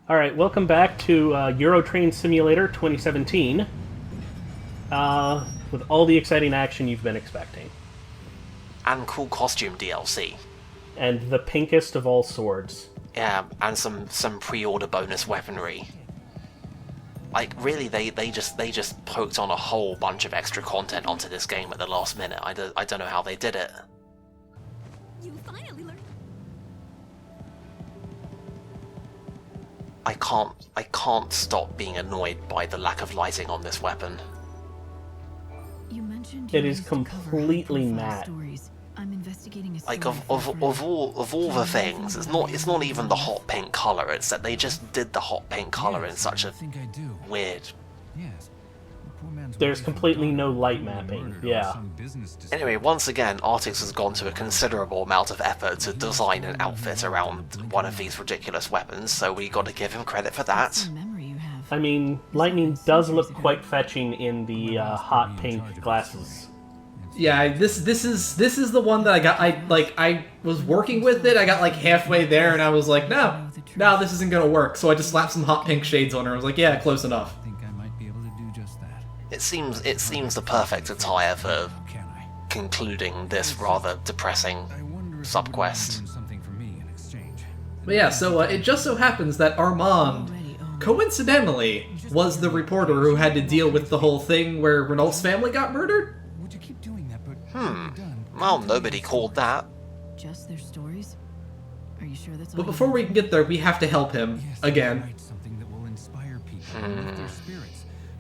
Alright, welcome back to Eurotrain Simulator 2017. With all the exciting action you've been expecting. And cool costume DLC. And the pinkest of all swords. Yeah, and some pre-order bonus weaponry. Like, really, they just poked on a whole bunch of extra content onto this game at the last minute. I don't know how they did it. You finally learned. I can't stop being annoyed by the lack of lighting on this weapon. You mentioned It is completely matte. I'm investigating a Like of all the things, it's not even the hot pink color. It's that they just did the hot pink color in such a weird. There's completely no light mapping, yeah. Anyway, once again, Artix has gone to a considerable amount of effort to design an outfit around one of these ridiculous weapons, so we got to give him credit for that. I mean, lightning does look quite fetching in the hot pink glasses. Yeah, this is the one that I got. I was working with it. I got like halfway there, and I was like, no, this isn't gonna work. So I just slapped some hot pink shades on her. I was like, yeah, close enough. It seems the perfect attire for concluding this rather depressing subquest. But yeah, so it just so happens that Armand, coincidentally, was the reporter who had to deal with the whole thing where Renault's family got murdered. Well, nobody called that. Just their stories? Are you sure that's all? But before we can get there, we have to help him again.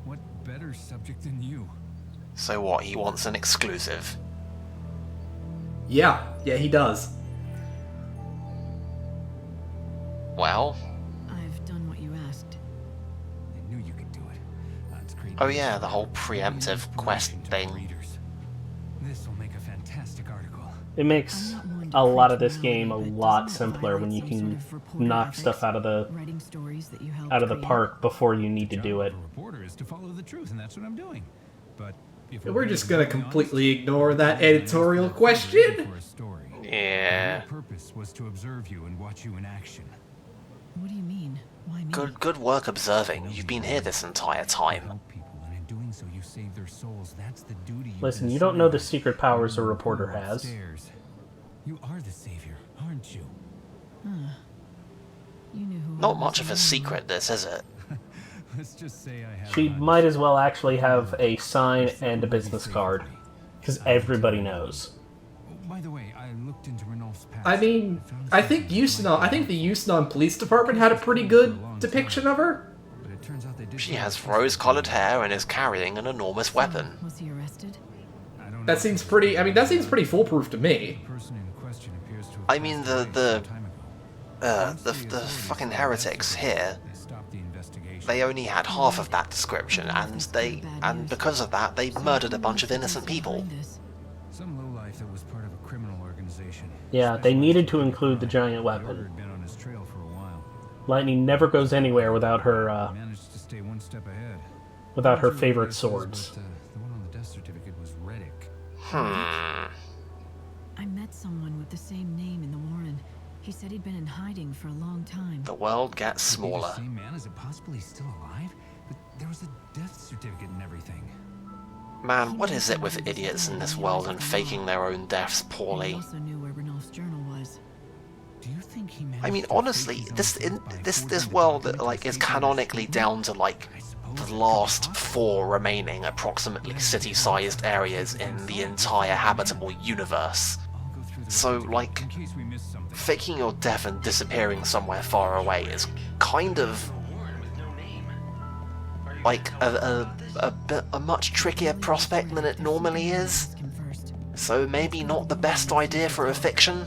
What better subject than you? So what, he wants an exclusive? Yeah, he does. Well? I've done what you asked. I knew you could do it. It's great. Oh yeah, the whole preemptive quest thing. This will make a fantastic article. It makes a lot of this game a lot simpler when you can knock stuff out of the park before you need to do it. A reporter is to follow the truth, and that's what I'm doing. But if We're just gonna completely ignore that editorial question. for a story, Yeah. my purpose was to observe you and watch you in action. What do you mean? Why me? Good work observing. You've been here this entire time. Help people, and in doing so, you save their souls. That's the duty. Listen, you don't know the secret powers a reporter has. Upstairs. You are the savior, aren't you? You knew who I Not was much of a all secret, this, is it? Let's just say I have. She might as well actually have a sign and a business card, because everybody knows. By the way, I looked into Renault's past. I mean, I think the Yusnon Police Department had a pretty good depiction of her. But it turns out they did. She has rose-colored hair and is carrying an enormous weapon. Was he arrested? I don't know. That seems pretty foolproof to me. The person in question appears to have I mean, passed away the some time ago. the fucking heretics here, They stopped the investigation. they only had half of that description, and because of that, they murdered a bunch of innocent people. Some lowlife that was part of a criminal organization. Yeah, they needed to include the giant The order weapon. had been on his trail for a while. Lightning never goes anywhere without her Managed to stay one step ahead. without her Not sure favorite what it says, swords. but, the one on the death certificate was Reddick. I met someone with the same name in the Warren. He said he'd been in hiding for a long time. The world gets Is he the smaller. same man? Is it possible he's still alive? But there was a death certificate and everything. Man, what is it with idiots in this world and faking their own deaths He poorly? also knew where Renault's journal was. Do you think he managed I mean, to honestly, fake his own this death by this forging the world document like to is save his canonically statement? down to like I suppose the it's last possible. 4 remaining approximately city-sized areas in the entire habitable universe. I'll go through the So, record like, in case we missed something. faking your death and disappearing somewhere far away is kind of like a much trickier prospect than it normally is. Ask him first. So maybe not the best idea for a fiction.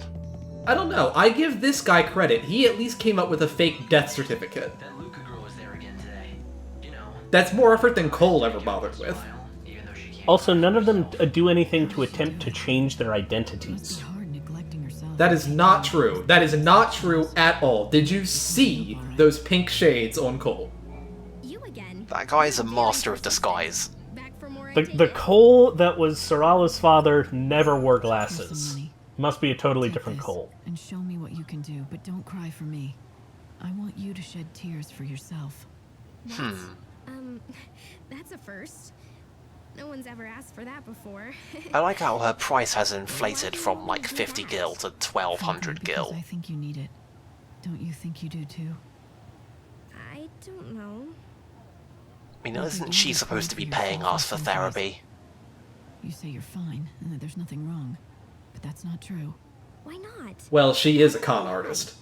I don't know. I give this guy credit. He at least came up with a fake death certificate. That Luca girl was there again today. You know, That's more effort than Cole ever bothered with. even though she can't. Also, none of them do anything to attempt to change their Must identities. be hard neglecting herself. That is not true. That is not true at all. Did you see those pink shades on Cole? You again. That guy's a master of disguise. Back for more The Cole that was Sarala's father never wore Here's some glasses. money. Must be a totally Take different this Cole. And show me what you can do, but don't cry for me. I want want you to shed tears for yourself. That's a first. No one's ever asked for that before. I like how her price has inflated from like 50 gil to 1200 Because gil. I think you need it. Don't you think you do too? I don't know. I mean, isn't she supposed to be paying us for therapy? You say you're fine and that there's nothing wrong, but that's not true. Why not? Well, she is a con artist.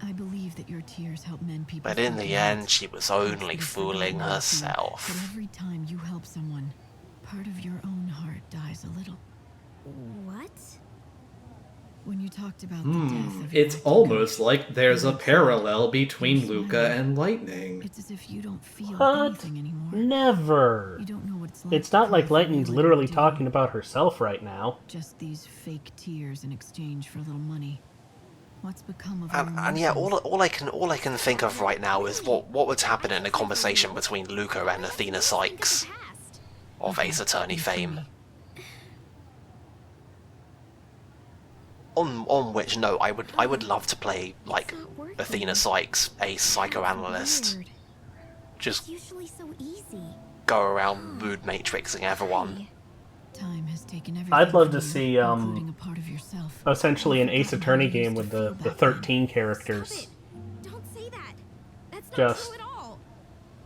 I believe that your tears help mend people. But in the end, she was only fooling But herself. every time you help someone, part of your own heart dies a little. What? When you talked about the death of your It's acting almost coach, like there's a you said, parallel between "You're Luca smiling." and Lightning. It's as if you don't feel What? anything anymore. Never. You don't know what it's like. It's to not cry like for Lightning's real literally like you do. talking about herself right now. Just these fake tears in exchange for a little money. What's become of your And yeah, emotions? all I can think of right now is what would happen in a conversation between Luca and Athena Sykes Past. of Ace Attorney fame. On which note, I would love to play like It's not working. Athena Sykes, a psychoanalyst, Weird. just It's usually so easy. go around mood matrixing everyone. Time has taken everything I'd love from to you, see, including a part of yourself. Essentially an You've Ace forgotten Attorney how you game used with to the feel back 13 Stop characters. it. Don't say that. That's not Just true at all.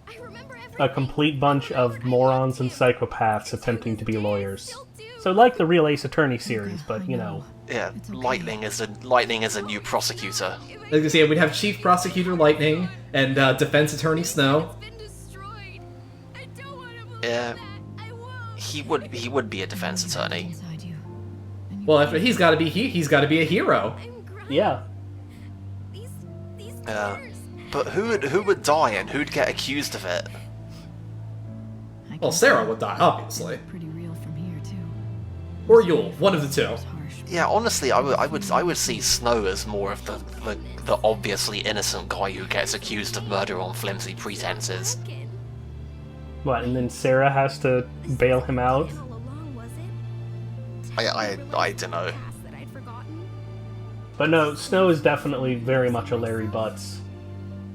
I remember A everything. complete bunch I of remembered I morons and loved you. psychopaths attempting to be I lawyers. still do. So like the real Ace Attorney series, but you know. Yeah, It's okay. Lightning is a new prosecutor. Like I say, we'd have Chief Prosecutor Lightning and Defense Attorney Snow. It's been destroyed. I don't want to believe Yeah, that. I won't. he would be a defense You have it attorney. inside you, and you Well, can't after he's got to be he's got to be a hero. I'm crying. Yeah. These Yeah. tears. But who would die and who'd get accused of it? I Well, can Sarah see would die, obviously, pretty real from here too. or Yeul, one of the two. It's harsh. Yeah, honestly, I would see Snow as more of the obviously innocent guy who gets accused of murder on flimsy pretenses. Broken. What, and then Sarah has to bail him out? All along, was it? I don't know. Past that I'd forgotten. But no, Snow is definitely very much a Larry Butts.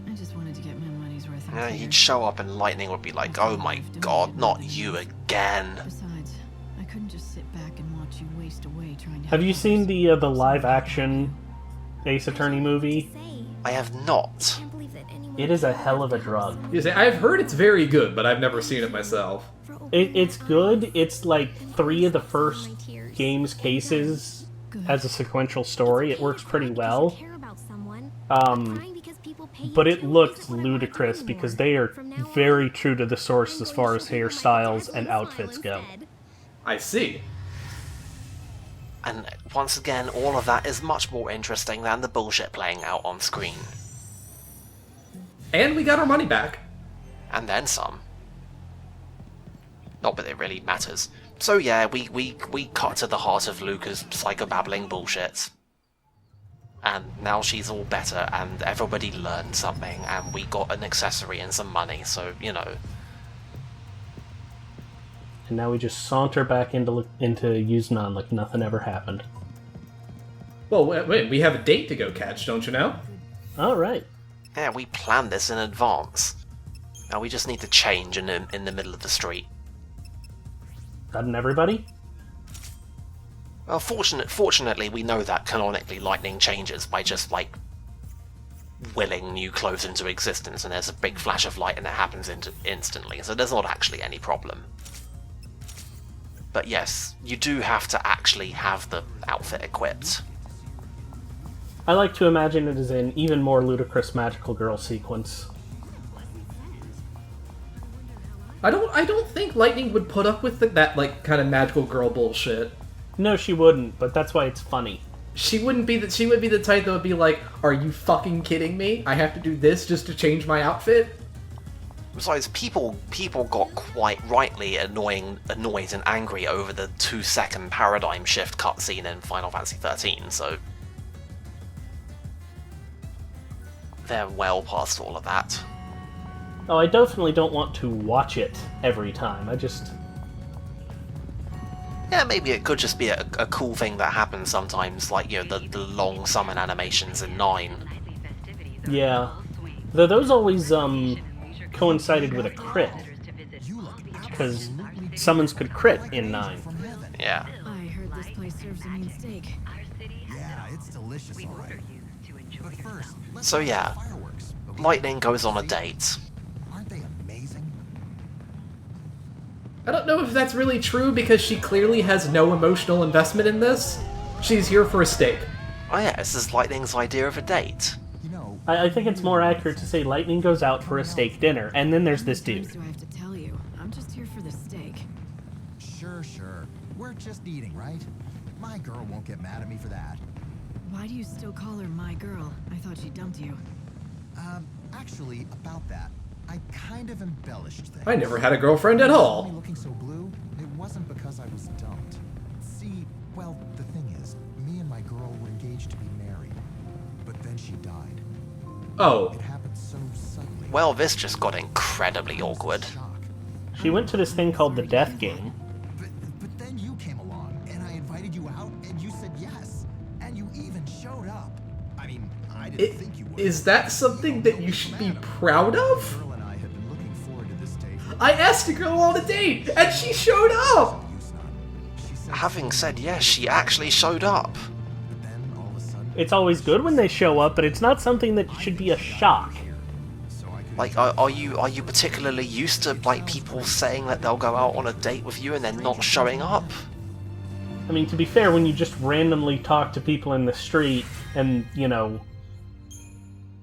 I just wanted to get my money's worth. Yeah, out he'd here. show up and Lightning would be like, "Oh my god, not you again." Besides, I couldn't just sit back and watch you waste away trying to. Have you help seen others. the live action Ace Attorney movie? Say, I have not. can't believe that anyone It is a hell of a drug. You say, I've heard it's very good, but I've never seen it myself. For over It's good. It's like 3 of the first my tears. game's cases Good. as a sequential story. It works pretty well. Care about someone. Um, Crying because people pay you but it too looks isn't what I want ludicrous anymore. because they are From now on, very true to the source I'm as going far to as show you my hairstyles dazzling and smile outfits go. instead. I see. And once again, all of that is much more interesting than the bullshit playing out on screen. And we got our money back. And then some. Not that it really matters. So yeah, we cut to the heart of Luca's psychobabbling bullshit. And now she's all better, and everybody learned something, and we got an accessory and some money, so, you know. And now we just saunter back into Yuznan like nothing ever happened. Well, wait, we have a date to go catch, don't you know? Alright. Yeah, we planned this in advance. Now we just need to change in the middle of the street. Gotten everybody? Well, fortunately, we know that canonically lightning changes by just, like, willing new clothes into existence, and there's a big flash of light and it happens instantly, so there's not actually any problem. But yes, you do have to actually have the outfit equipped. I like to imagine it as an even more ludicrous magical girl sequence. I don't think Lightning would put up with that like kind of magical girl bullshit. No, she wouldn't, but that's why it's funny. She would be the type that would be like, "Are you fucking kidding me? I have to do this just to change my outfit?" Besides, people got quite rightly annoyed and angry over the 2-second paradigm shift cutscene in Final Fantasy XIII, so they're well past all of that. Oh, I definitely don't want to watch it every time. I just... Yeah, maybe it could just be a cool thing that happens sometimes, like, you know, the long summon animations in 9. Yeah. Though those always coincided with a crit, because summons could crit in 9. Yeah. I heard this place serves a mean steak. Yeah, it's delicious, all right. But first, let's So watch yeah, the fireworks. Okay? Lightning goes on a date. Aren't they amazing? I don't know if that's really true because she clearly has no emotional investment in this. She's here for a steak. Oh yeah, this is Lightning's idea of a date. You know, I think it's more accurate to say Lightning goes out for a steak dinner, and then there's this How many dude. times do I have to tell you? I'm just here for the steak. sure. We're just eating, right? My girl won't get mad at me for that. Why do you still call her my girl? I thought she dumped you. Actually, about that, I kind of embellished things. I never had a girlfriend at Me all. looking so blue, it wasn't because I was dumped. See, well, the thing is, me and my girl were engaged to be married, but then she died. Oh, It happened so suddenly. Well, this just got incredibly awkward. Shock. She went to this thing called the Death Game. But then you came along, and I invited you out, and you said yes, and you even showed up. I mean, I didn't think you would. is that something that you should be proud of? Girl and I had been looking forward to this day for I asked a girl on a date, and she showed up! use none. She said Having said yes, she actually showed up. but then all of a sudden, It's always good when they show up, but it's not something that should be a shock. so I could Like, are you particularly used to like people saying that they'll go out on a date with you and then not showing up? I mean, to be fair, when you just randomly talk to people in the street and, you know,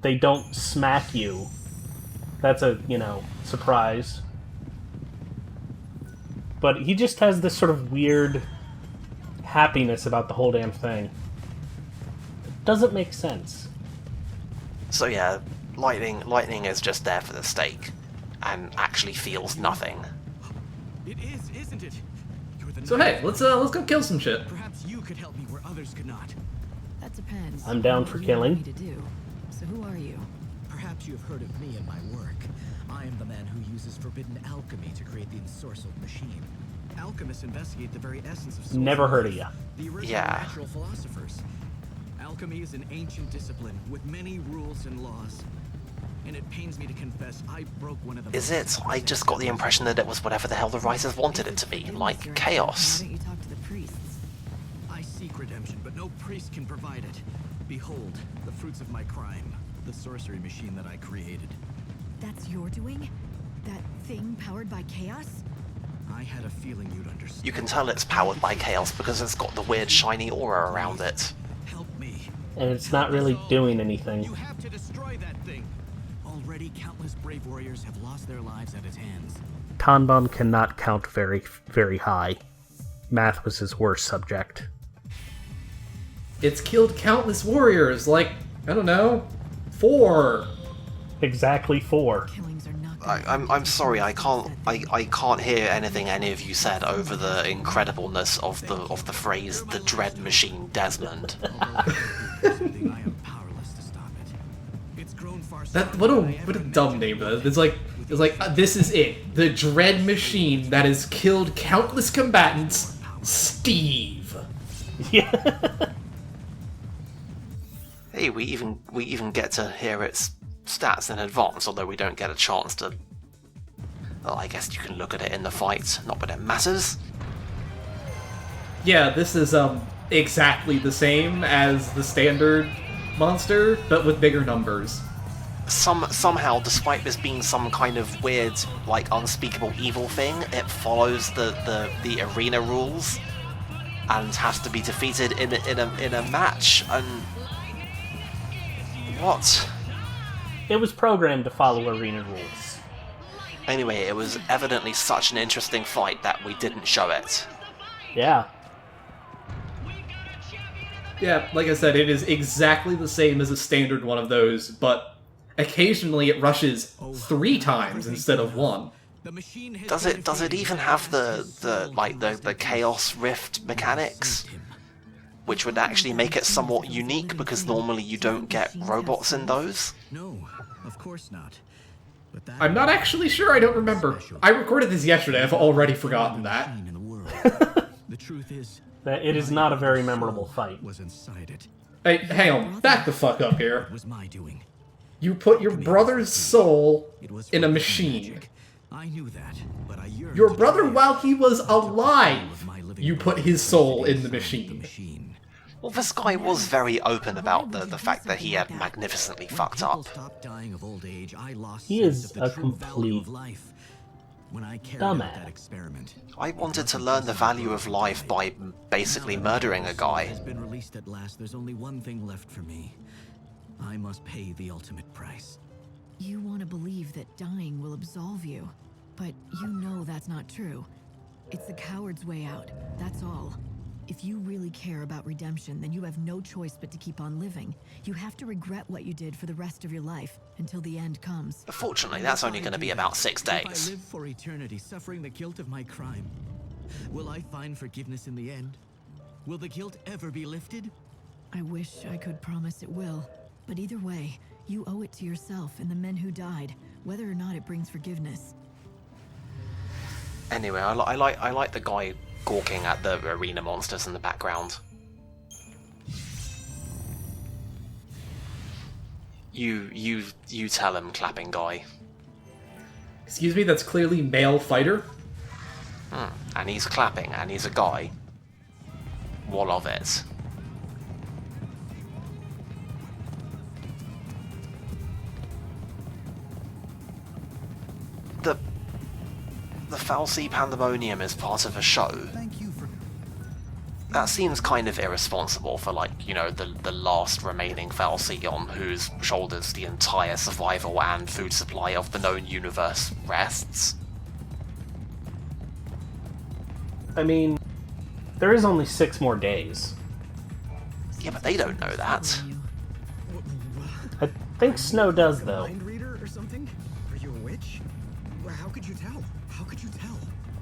they don't smack you, that's a, you know, surprise. But he just has this sort of weird happiness about the whole damn thing. It doesn't make sense. So yeah, Lightning is just there for the steak, and actually feels nothing. It is, isn't it? You're the So hey, let's go kill some shit. Perhaps you could help me where others could not. That depends. I'm down on for what you killing. want me to do. So who are you? Perhaps you have heard of me and my work. I am the man who uses forbidden alchemy to create the ensorcelled machine. Alchemists investigate the very essence of sorcery. Never heard of ya. The original Yeah. natural philosophers. Alchemy is an ancient discipline with many rules and laws. And it pains me to confess I broke one of them. Is it? I just got the impression that it was whatever the hell the writers wanted it to be, like chaos. Why don't you talk to the priests? I seek redemption, but no priest can provide it. Behold, the fruits of my crime. The sorcery machine that I created. That's your doing? That thing powered by chaos? I had a feeling you'd understand. You can tell it's powered by chaos because it's got the weird shiny aura around it. Help me. And it's not really doing You anything. have to destroy that thing. Already countless brave warriors have lost their lives at its hands. Tanban cannot count very, very high. Math was his worst subject. It's killed countless warriors, like, I don't know, 4. Exactly 4. Killings are not I'm sorry, I can't hear anything any of you said over the incredibleness of the phrase "the dread machine Desmond." Something I am powerless to stop it. It's grown far That what a dumb name that is. It's like this is it. The dread machine that has killed countless combatants, Steve. Yeah. Hey, we even get to hear its stats in advance, although we don't get a chance to. Well, I guess you can look at it in the fight, not that it matters. Yeah, this is exactly the same as the standard monster, but with bigger numbers. Somehow, despite this being some kind of weird, like, unspeakable evil thing, it follows the arena rules and has to be defeated in a match. And what? It was programmed to follow arena rules. Anyway, it was evidently such an interesting fight that we didn't show it. Yeah. Yeah, like I said, it is exactly the same as a standard one of those, but occasionally it rushes 3 times instead of 1. The machine has Does it even have the Chaos Rift mechanics? Which would actually make it somewhat unique, because normally you don't get robots in those. No, of course not. But that I'm not actually sure, I don't remember. I recorded this yesterday, I've already forgotten that. machine in the world. The truth is, That it is not a very memorable fight. was inside it. Hey, hang on, back the fuck up here. It was my doing. You put your brother's soul It was in a forbidden machine. magic. I knew that, but I yearned Your to brother, try it. while he was I took control alive, of my living you put brother his soul and in the saved machine. Well, this guy was very open about the fact that he had magnificently When fucked people up. stopped dying of old age, I lost He sense is of the a true value of complete life. When I carried out dumbass. that experiment, I wanted to learn the value of life by basically murdering a guy. has been released at last. There's only one thing left for me. I must pay the ultimate price. You want to believe that dying will absolve you, but you know that's not true. It's the coward's way out, that's all. If you really care about redemption, then you have no choice but to keep on living. You have to regret what you did for the rest of your life, until the end comes. But fortunately, that's only going to be about 6 If I days. live for eternity, suffering the guilt of my crime, will I find forgiveness in the end? Will the guilt ever be lifted? I wish I could promise it will. But either way, you owe it to yourself and the men who died, whether or not it brings forgiveness. Anyway, I like the guy gawking at the arena monsters in the background. You tell him, clapping guy. Excuse me, that's clearly male fighter. And he's clapping, and he's a guy. What of it? The Falsey Pandemonium is part of a show. Thank you for... That seems kind of irresponsible for, like, you know, the last remaining Falsey on whose shoulders the entire survival and food supply of the known universe rests. I mean, there is only 6 more days. Yeah, but they don't know that. I think Snow does, though. Mind reader or something? Are you a witch? Well, how could you tell? How could you tell?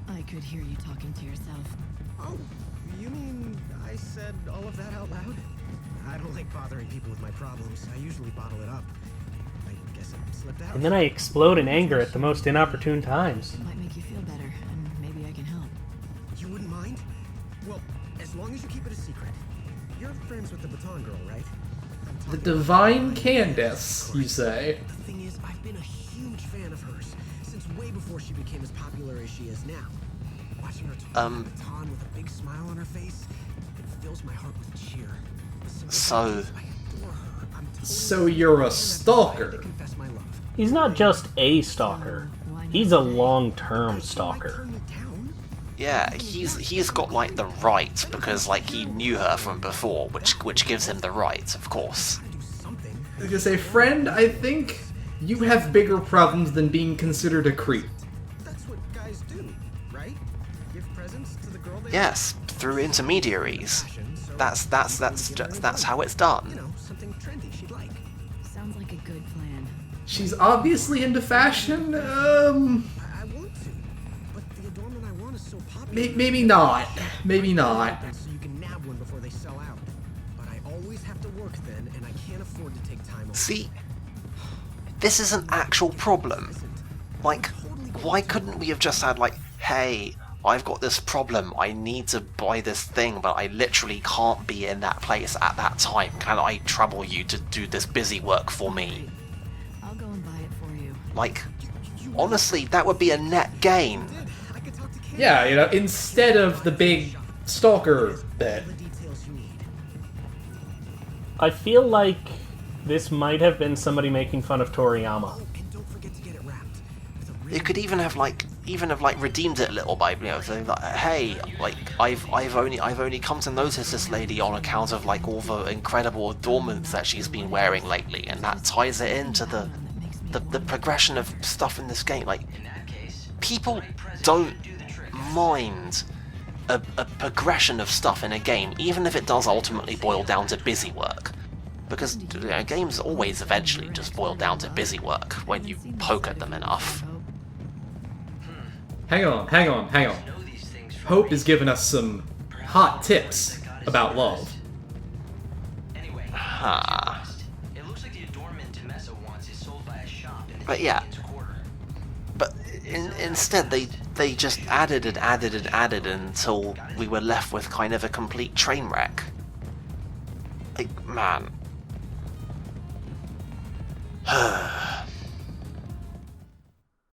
I could hear you talking to yourself. Oh, you mean I said all of that out loud? I don't like bothering people with my problems. I usually bottle it up. I guess it slipped out. And then I explode in anger at the most inopportune times. It might make you feel better, and maybe I can help. You wouldn't mind? Well, as long as you keep it a secret. You're friends with the Baton Girl, right? I'm The talking Divine about- Candace, you say. The thing is, I've been a huge fan of hers since way before she became as popular as she is now. Watching her twirl the baton with a big smile on her face, it fills my heart with cheer. The simple So- fact is, I adore her. I'm totally So you're a I stalker. confess my love. He's not just a stalker. He's a long-term stalker. Turn me down? Yeah, he's got like the right because like he knew her from before, which gives him the right, of course. Gotta do something. I was gonna say, friend, I think you have bigger problems than being considered a creep. That's what guys do, right? Give presents to the girl they Yes, through intermediaries. fashion, so That's how it's you done. know, something trendy she'd like. Sounds like a good plan. She's obviously into fashion. I want to, but the adornment I want is so popular. Maybe not. Maybe not. So you can nab one before they sell out. But I always have to work then, and I can't afford to take time off. See, this is an actual problem. Like, why couldn't we have just had like, hey, I've got this problem, I need to buy this thing, but I literally can't be in that place at that time. Can I trouble you to do this busy work for me? I'll go and buy it for you. Like, honestly, that would be a net gain. I could talk to Kate. Yeah, you know, instead of the big stalker bit. The details you need. I feel like this might have been somebody making fun of Toriyama. And don't forget to get it wrapped. With a You could even have redeemed it a little by, you know, saying like, hey, like I've only come to notice this lady on account of like all the incredible adornments that she's been wearing lately, and that ties it into the progression of stuff in this game. Like, In that case, people buying presents don't should do the trick. mind a progression of stuff in a game, even if it does ultimately boil down to busy work. Because you know, games always eventually just boil down to busy work when you poke at them enough. Hang on. Know these things from Hope is giving us some hot tips about love. Anyway, Ah. it looks like the adornment Temessa wants is sold by a shop in the But yeah. Champions Quarter. But instead, they just added and added and added until we were left with kind of a complete train wreck. Like, man.